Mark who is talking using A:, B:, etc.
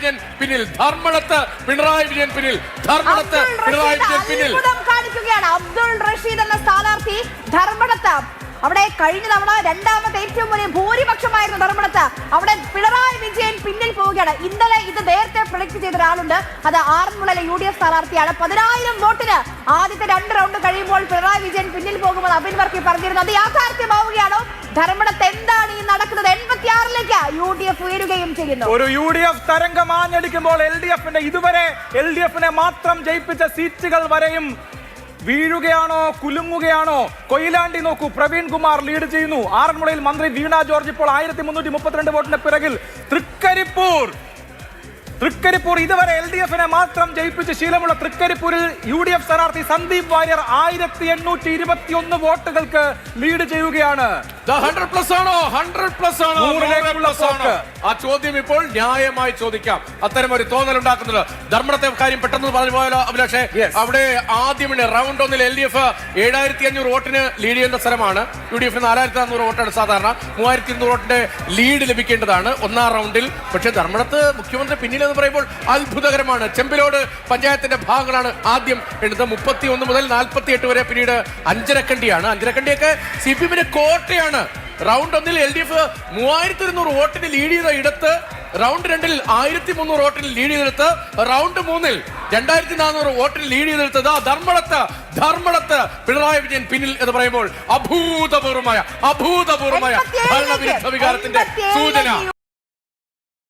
A: വിജയൻ പിന്നിൽ, ധർമ്മടത്ത് പിണറായി വിജയൻ പിന്നിൽ, ധർമ്മടത്ത് പിണറായി വിജയൻ പിന്നിൽ.
B: കാണിക്കുകയാണ് അബ്ദുൾ റഷീദ് എന്ന സ്ഥാനാർത്ഥി ധർമ്മടത്ത്. അവിടെ കഴിഞ്ഞ തവണ രണ്ടാമത്തെ ഏറ്റവും വലിയ ഭൂരിപക്ഷമായിരുന്നു ധർമ്മടത്ത്. അവിടെ പിണറായി വിജയൻ പിന്നിൽ പോവുകയാണ്. ഇന്നലെ ഇത് നേരത്തെ പ്രൊഡിക്ട് ചെയ്ത ഒരാളുണ്ട്, അത് ആറന്മുളയിലെ UDF സ്ഥാനാർത്ഥിയാണ്. 10,000 വോട്ടിന് ആദ്യത്തെ 2 റൗണ്ട് കഴിയുമ്പോൾ പിണറായി വിജയൻ പിന്നിൽ പോകുമെന്ന് അബിൻ വർക്കി പറഞ്ഞിരുന്നു. അത് യാഥാർത്ഥ്യമാവുകയാണോ? ധർമ്മടത്ത് എന്താണ് ഈ നടക്കുന്നത്? 86ലേക്ക് UDF ഉയരുകയും ചെയ്യുന്നു.
C: ഒരു UDF തരംഗം ആഞ്ഞടിക്കുമ്പോൾ ഇതുവരെ LDF-നെ മാത്രം ജയിപ്പിച്ച സീറ്റുകൾ വരെയും വീഴുകയാണോ, കുലുങ്ങുകയാണോ? കൊയിലാണ്ടി നോക്കൂ, പ്രവീൺ കുമാർ ലീഡ് ചെയ്യുന്നു. ആറന്മുളയിൽ മന്ത്രി വീണ ജോർജ് ഇപ്പോൾ 1332 വോട്ടിന് പിറകിൽ. തൃക്കരിപ്പൂർ ഇതുവരെ LDF-നെ മാത്രം ജയിപ്പിച്ച് ശീലമുള്ള തൃക്കരിപ്പൂരിൽ UDF സ്ഥാനാർത്ഥി സന്ദീപ് വാര്യർ 1821 വോട്ടുകൾക്ക് ലീഡ് ചെയ്യുകയാണ്.
A: 100+ ആണോ? 100+ ആണോ? 100+ ആണോ? ആ ചോദ്യം ഇപ്പോൾ ന്യായമായി ചോദിക്കാം. അത്തരം ഒരു തോന്നൽ ഉണ്ടാക്കുന്നത്. ധർമ്മടത്തെ കാര്യം പെട്ടെന്ന് പറഞ്ഞു പോയാലോ അഭിലാഷേ? അവിടെ ആദ്യം റൗണ്ട് 1 LDF 7500 വോട്ടിന് ലീഡ് ചെയ്യുന്ന സ്ഥലമാണ്. UDF 4400 വോട്ടാണ് സാധാരണ. 3200 വോട്ടിന്റെ ലീഡ് ലഭിക്കേണ്ടതാണ് 1ാം റൗണ്ടിൽ. പക്ഷേ ധർമ്മടത്ത് മുഖ്യമന്ത്രി പിന്നിൽ എന്ന് പറയുമ്പോൾ അത്ഭുതകരമാണ്. ചെമ്പിലോട് പഞ്ചായത്തിന്റെ ഭാഗങ്ങളാണ് ആദ്യം എഴുതുന്നത്. 31 മുതൽ 48 വരെ. പിന്നീട് അഞ്ചരക്കണ്ടിയാണ്. അഞ്ചരക്കണ്ടിയൊക്കെ CPM-ന്റെ കോട്ടയാണ്. റൗണ്ട് 1 LDF 3200 വോട്ടിന് ലീഡ് ചെയ്ത ഇടത്ത് റൗണ്ട് 2 1300 വോട്ടിന് ലീഡ് ചെയ്തെടുത്ത് റൗണ്ട് 3 2400 വോട്ടിന് ലീഡ് ചെയ്തെടുത്തത് ധർമ്മടത്ത് പിണറായി വിജയൻ പിന്നിൽ എന്ന് പറയുമ്പോൾ അഭൂതപൂർവമായ ഭരണവിരുദ്ധ വികാരത്തിന്റെ സൂചന.